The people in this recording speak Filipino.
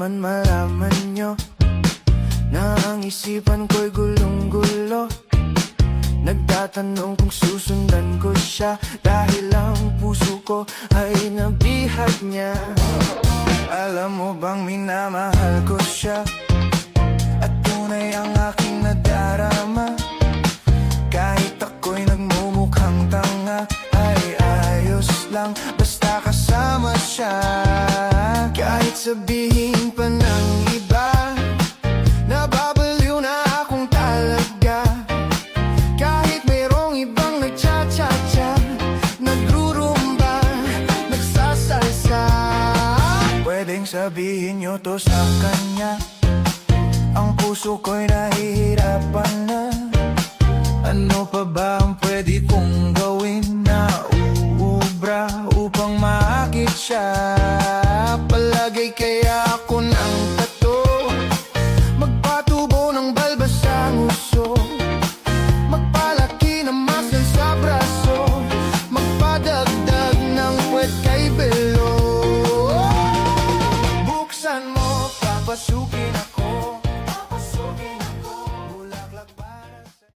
naman malaman nyo na ang isipan ko'y gulong-gulo. Nagtatanong kung susundan ko siya dahil ang puso ko ay nabihag niya. Alam mo bang minamahal ko siya at tunay ang aking nadarama. Kahit ako'y nagmumukhang tanga ay ayos lang basta kasama siya. Kahit sabihin pa ng iba nababaliw na akong talaga. Kahit mayroong ibang nagcha-cha-cha, nagrurumba, nagsasalsa. Pwedeng sabihin nyo to sa kanya, ang puso ko'y nahihirapan na. Ano pa ba ang